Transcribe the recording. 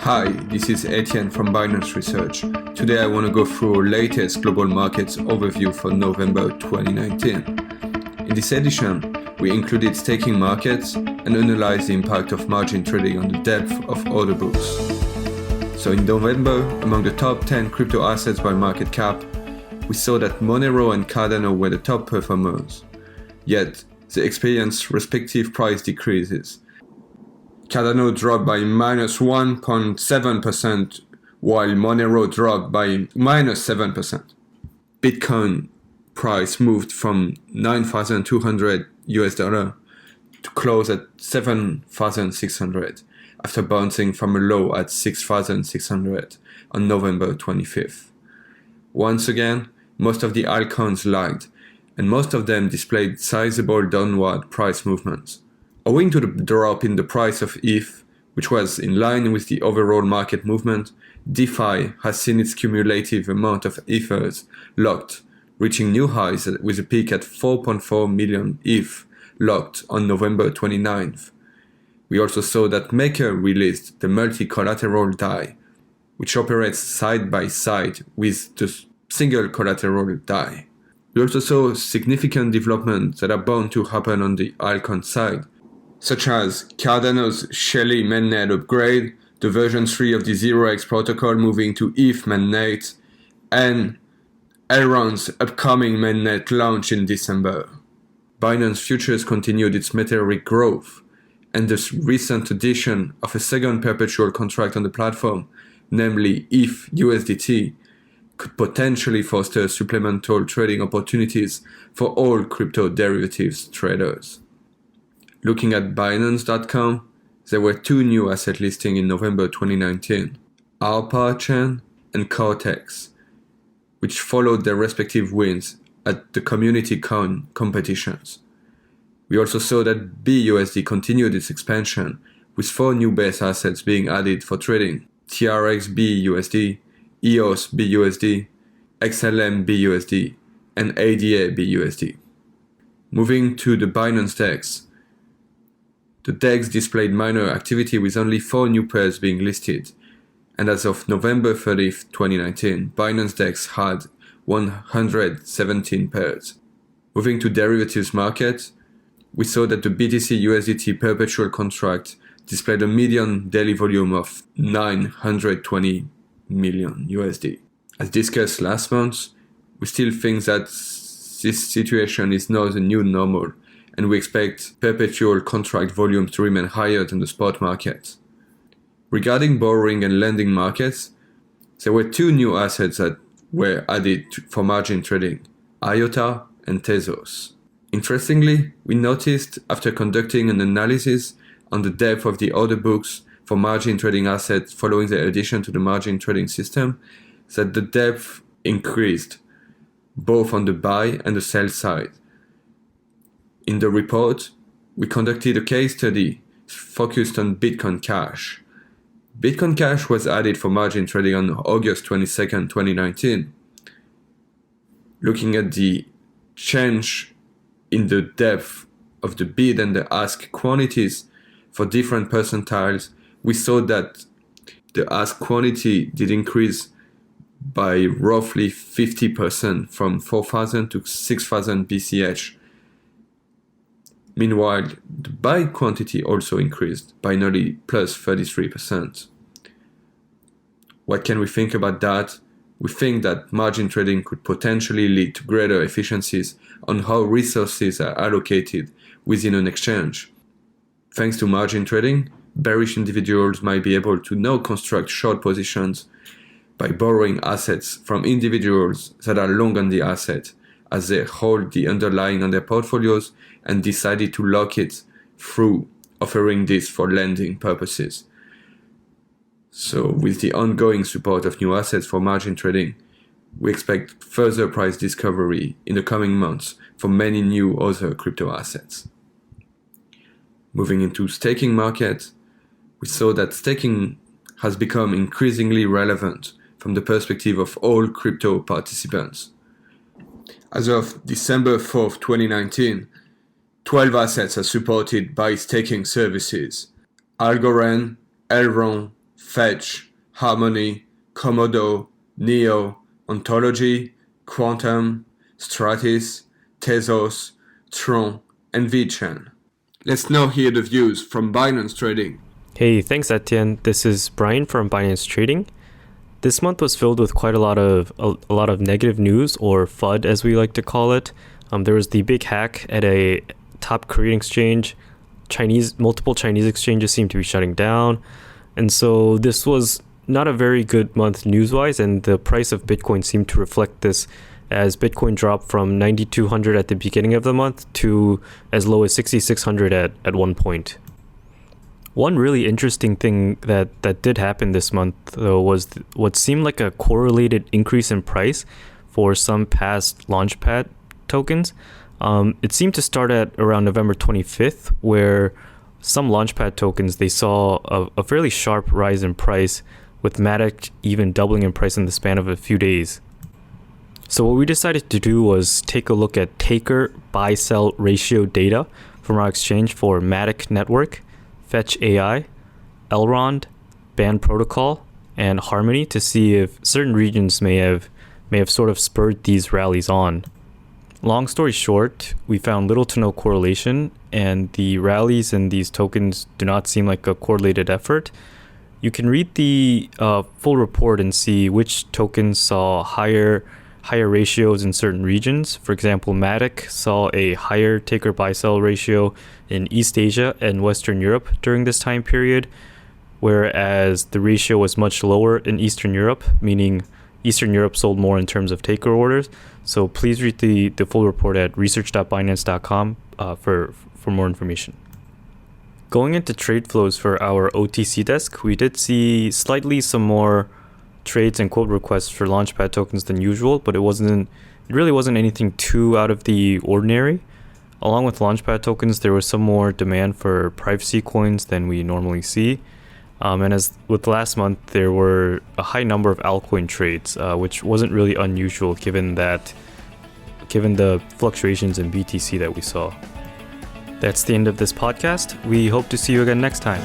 Hi, this is Etienne from Binance Research. Today I want to go through our latest global markets overview for November 2019. In this edition, we included staking markets and analyzed the impact of margin trading on the depth of order books. So in November, among the top 10 crypto assets by market cap, we saw that Monero and Cardano were the top performers. Yet, they experienced respective price decreases. Cardano dropped by minus 1.7%, while Monero dropped by minus 7%. Bitcoin price moved from $9,200 to close at $7,600 after bouncing from a low at $6,600 on November 25th. Once again, most of the altcoins lagged, and most of them displayed sizable downward price movements. Owing to the drop in the price of ETH, which was in line with the overall market movement, DeFi has seen its cumulative amount of Ethers locked, reaching new highs with a peak at 4.4 million ETH locked on November 29th. We also saw that Maker released the multi-collateral DAI, which operates side by side with the single collateral DAI. We also saw significant developments that are bound to happen on the altcoin side, such as Cardano's Shelly mainnet upgrade, the version 3 of the 0x protocol moving to ETH mainnet, and Elrond's upcoming mainnet launch in December. Binance Futures continued its meteoric growth, and the recent addition of a second perpetual contract on the platform, namely ETH USDT, could potentially foster supplemental trading opportunities for all crypto derivatives traders. Looking at Binance.com, there were two new asset listings in November 2019, Alpha Chain and Cortex, which followed their respective wins at the CommunityCon competitions. We also saw that BUSD continued its expansion, with 4 new base assets being added for trading: TRX BUSD, EOS BUSD, XLM BUSD, and ADA BUSD. Moving to the Binance DEX, the DEX displayed minor activity with only 4 new pairs being listed, and as of November 30th, 2019, Binance DEX had 117 pairs. Moving to derivatives market, we saw that the BTC USDT perpetual contract displayed a median daily volume of 920 million USD. As discussed last month, we still think that this situation is now the new normal, and we expect perpetual contract volume to remain higher than the spot market. Regarding borrowing and lending markets, there were 2 new assets that were added for margin trading: IOTA and Tezos. Interestingly, we noticed after conducting an analysis on the depth of the order books for margin trading assets following the addition to the margin trading system, that the depth increased, both on the buy and the sell side. In the report, we conducted a case study focused on Bitcoin Cash. Bitcoin Cash was added for margin trading on August 22nd, 2019. Looking at the change in the depth of the bid and the ask quantities for different percentiles, we saw that the ask quantity did increase by roughly 50% from 4,000 to 6,000 BCH. Meanwhile, the buy quantity also increased by nearly plus 33%. What can we think about that? We think that margin trading could potentially lead to greater efficiencies on how resources are allocated within an exchange. Thanks to margin trading, bearish individuals might be able to now construct short positions by borrowing assets from individuals that are long on the asset, as they hold the underlying on their portfolios and decided to lock it through offering this for lending purposes. So with the ongoing support of new assets for margin trading, we expect further price discovery in the coming months for many new other crypto assets. Moving into staking market, we saw that staking has become increasingly relevant from the perspective of all crypto participants. As of December 4th, 2019, 12 assets are supported by staking services: Algorand, Elrond, Fetch, Harmony, Komodo, Neo, Ontology, Quantum, Stratis, Tezos, Tron, and VeChain. Let's now hear the views from Binance Trading. Hey, thanks Etienne. This is Brian from Binance Trading. This month was filled with quite a lot of negative news, or FUD as we like to call it. There was the big hack at a top Korean exchange. Multiple Chinese exchanges seem to be shutting down. And so this was not a very good month news-wise, and the price of Bitcoin seemed to reflect this, as Bitcoin dropped from 9,200 at the beginning of the month to as low as 6,600 at one point. One really interesting thing that did happen this month, though, was what seemed like a correlated increase in price for some past Launchpad tokens. It seemed to start at around November 25th, where some Launchpad tokens, they saw a fairly sharp rise in price, with Matic even doubling in price in the span of a few days. So what we decided to do was take a look at taker buy-sell ratio data from our exchange for Matic Network, Fetch AI, Elrond, Band Protocol, and Harmony to see if certain regions may have sort of spurred these rallies on. Long story short, we found little to no correlation, and the rallies in these tokens do not seem like a correlated effort. You can read the full report and see which tokens saw higher ratios in certain regions. For example, Matic saw a higher taker buy-sell ratio in East Asia and Western Europe during this time period, whereas the ratio was much lower in Eastern Europe, meaning Eastern Europe sold more in terms of taker orders. So please read the full report at research.binance.com for more information. Going into trade flows for our OTC desk, we did see slightly some more trades and quote requests for Launchpad tokens than usual, but it really wasn't anything too out of the ordinary. Along with Launchpad tokens, there was some more demand for privacy coins than we normally see. And as with last month, there were a high number of altcoin trades, which wasn't really unusual given the fluctuations in BTC that we saw. That's the end of this podcast. We hope to see you again next time.